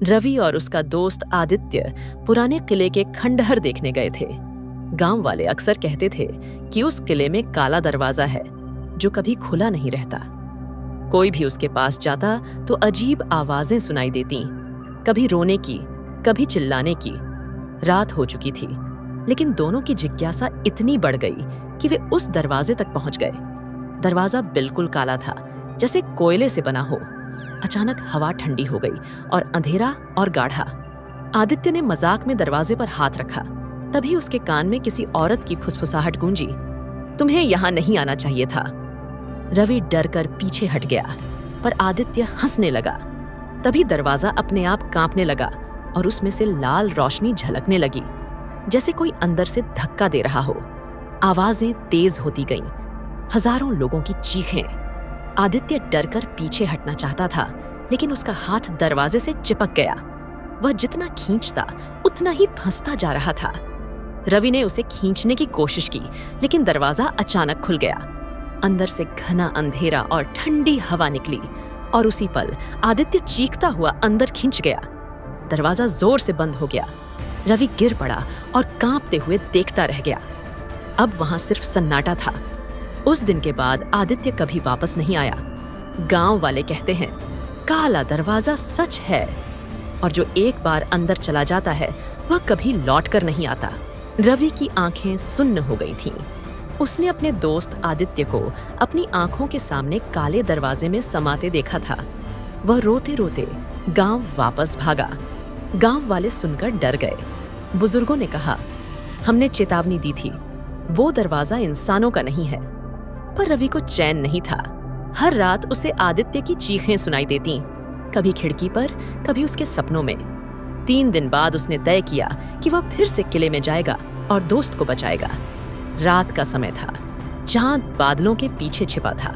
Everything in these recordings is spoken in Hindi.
रवि और उसका दोस्त आदित्य पुराने किले के खंडहर देखने गए थे। गांव वाले अक्सर कहते थे कि उस किले में काला दरवाजा है जो कभी खुला नहीं रहता। कोई भी उसके पास जाता तो अजीब आवाजें सुनाई देती, कभी रोने की, कभी चिल्लाने की। रात हो चुकी थी, लेकिन दोनों की जिज्ञासा इतनी बढ़ गई कि वे उस दरवाजे तक पहुंच गए। दरवाजा बिल्कुल काला था, जैसे कोयले से बना हो। अचानक हवा ठंडी हो गई और अंधेरा और गाढ़ा। आदित्य ने मजाक में दरवाजे पर हाथ रखा, तभी उसके कान में किसी औरत की फुसफुसाहट गूंजी। तुम्हें यहाँ नहीं आना चाहिए था। रवि डर कर पीछे हट गया, पर आदित्य हंसने लगा। तभी दरवाजा अपने आप कांपने लगा और उसमें से लाल रोशनी झलकने लगी, जैसे कोई अंदर से धक्का दे रहा हो। आवाजें तेज होती गईं, हजारों लोगों की चीखें। आदित्य डरकर पीछे हटना चाहता था, लेकिन उसका हाथ दरवाजे से चिपक गया। वह जितना खींचता उतना ही फंसता जा रहा था। रवि ने उसे खींचने की कोशिश की, लेकिन दरवाजा अचानक खुल गया। अंदर से घना अंधेरा और ठंडी हवा निकली और उसी पल आदित्य चीखता हुआ अंदर खिंच गया। दरवाजा जोर से बंद हो गया। रवि गिर पड़ा और कांपते हुए देखता रह गया। अब वहां सिर्फ सन्नाटा था। उस दिन के बाद आदित्य कभी वापस नहीं आया। गांव वाले कहते हैं, काला दरवाजा सच है, और जो एक बार अंदर चला जाता है वह कभी लौट कर नहीं आता। रवि की आंखें सुन्न हो गई थीं। उसने अपने दोस्त आदित्य को अपनी आंखों के सामने काले दरवाजे में समाते देखा था। वह रोते रोते गांव वापस भागा। गांव वाले सुनकर डर गए। बुजुर्गों ने कहा, हमने चेतावनी दी थी, वो दरवाजा इंसानों का नहीं है। पर रवि को चैन नहीं था। हर रात उसे आदित्य की चीखें सुनाई देती, कभी खिड़की पर, कभी उसके सपनों में। 3 दिन बाद उसने तय किया कि वह फिर से किले में जाएगा और दोस्त को बचाएगा। रात का समय था, चांद बादलों के पीछे छिपा था।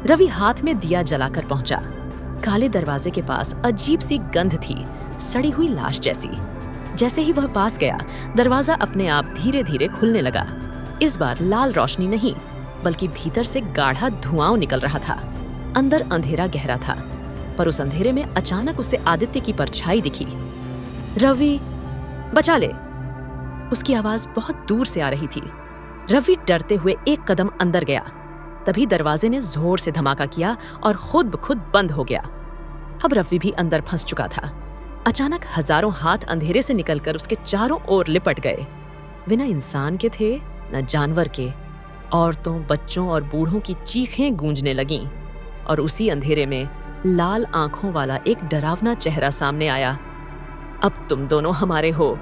रवि हाथ में दिया जलाकर पहुंचा। काले दरवाजे के पास अजीब सी गंध थी, सड़ी हुई लाश जैसी। जैसे ही वह पास गया, दरवाजा अपने आप धीरे धीरे खुलने लगा। इस बार लाल रोशनी नहीं, बल्कि भीतर से गाढ़ा धुआं निकल रहा था। अंदर अंधेरा गहरा था, पर उस अंधेरे में अचानक उसे आदित्य की परछाई दिखी। रवि, बचा ले! उसकी आवाज बहुत दूर से आ रही थी। रवि डरते हुए एक कदम अंदर गया। तभी दरवाजे ने जोर से धमाका किया और खुद ब खुद बंद हो गया। अब रवि भी अंदर फंस चुका था। अचानक हजारों हाथ अंधेरे से निकलकर उसके चारों ओर लिपट गए। वे न इंसान के थे, न जानवर के। औरतों, बच्चों और बूढ़ों की चीखें गूंजने लगीं, और उसी अंधेरे में लाल आंखों वाला एक डरावना चेहरा सामने आया। अब तुम दोनों हमारे हो,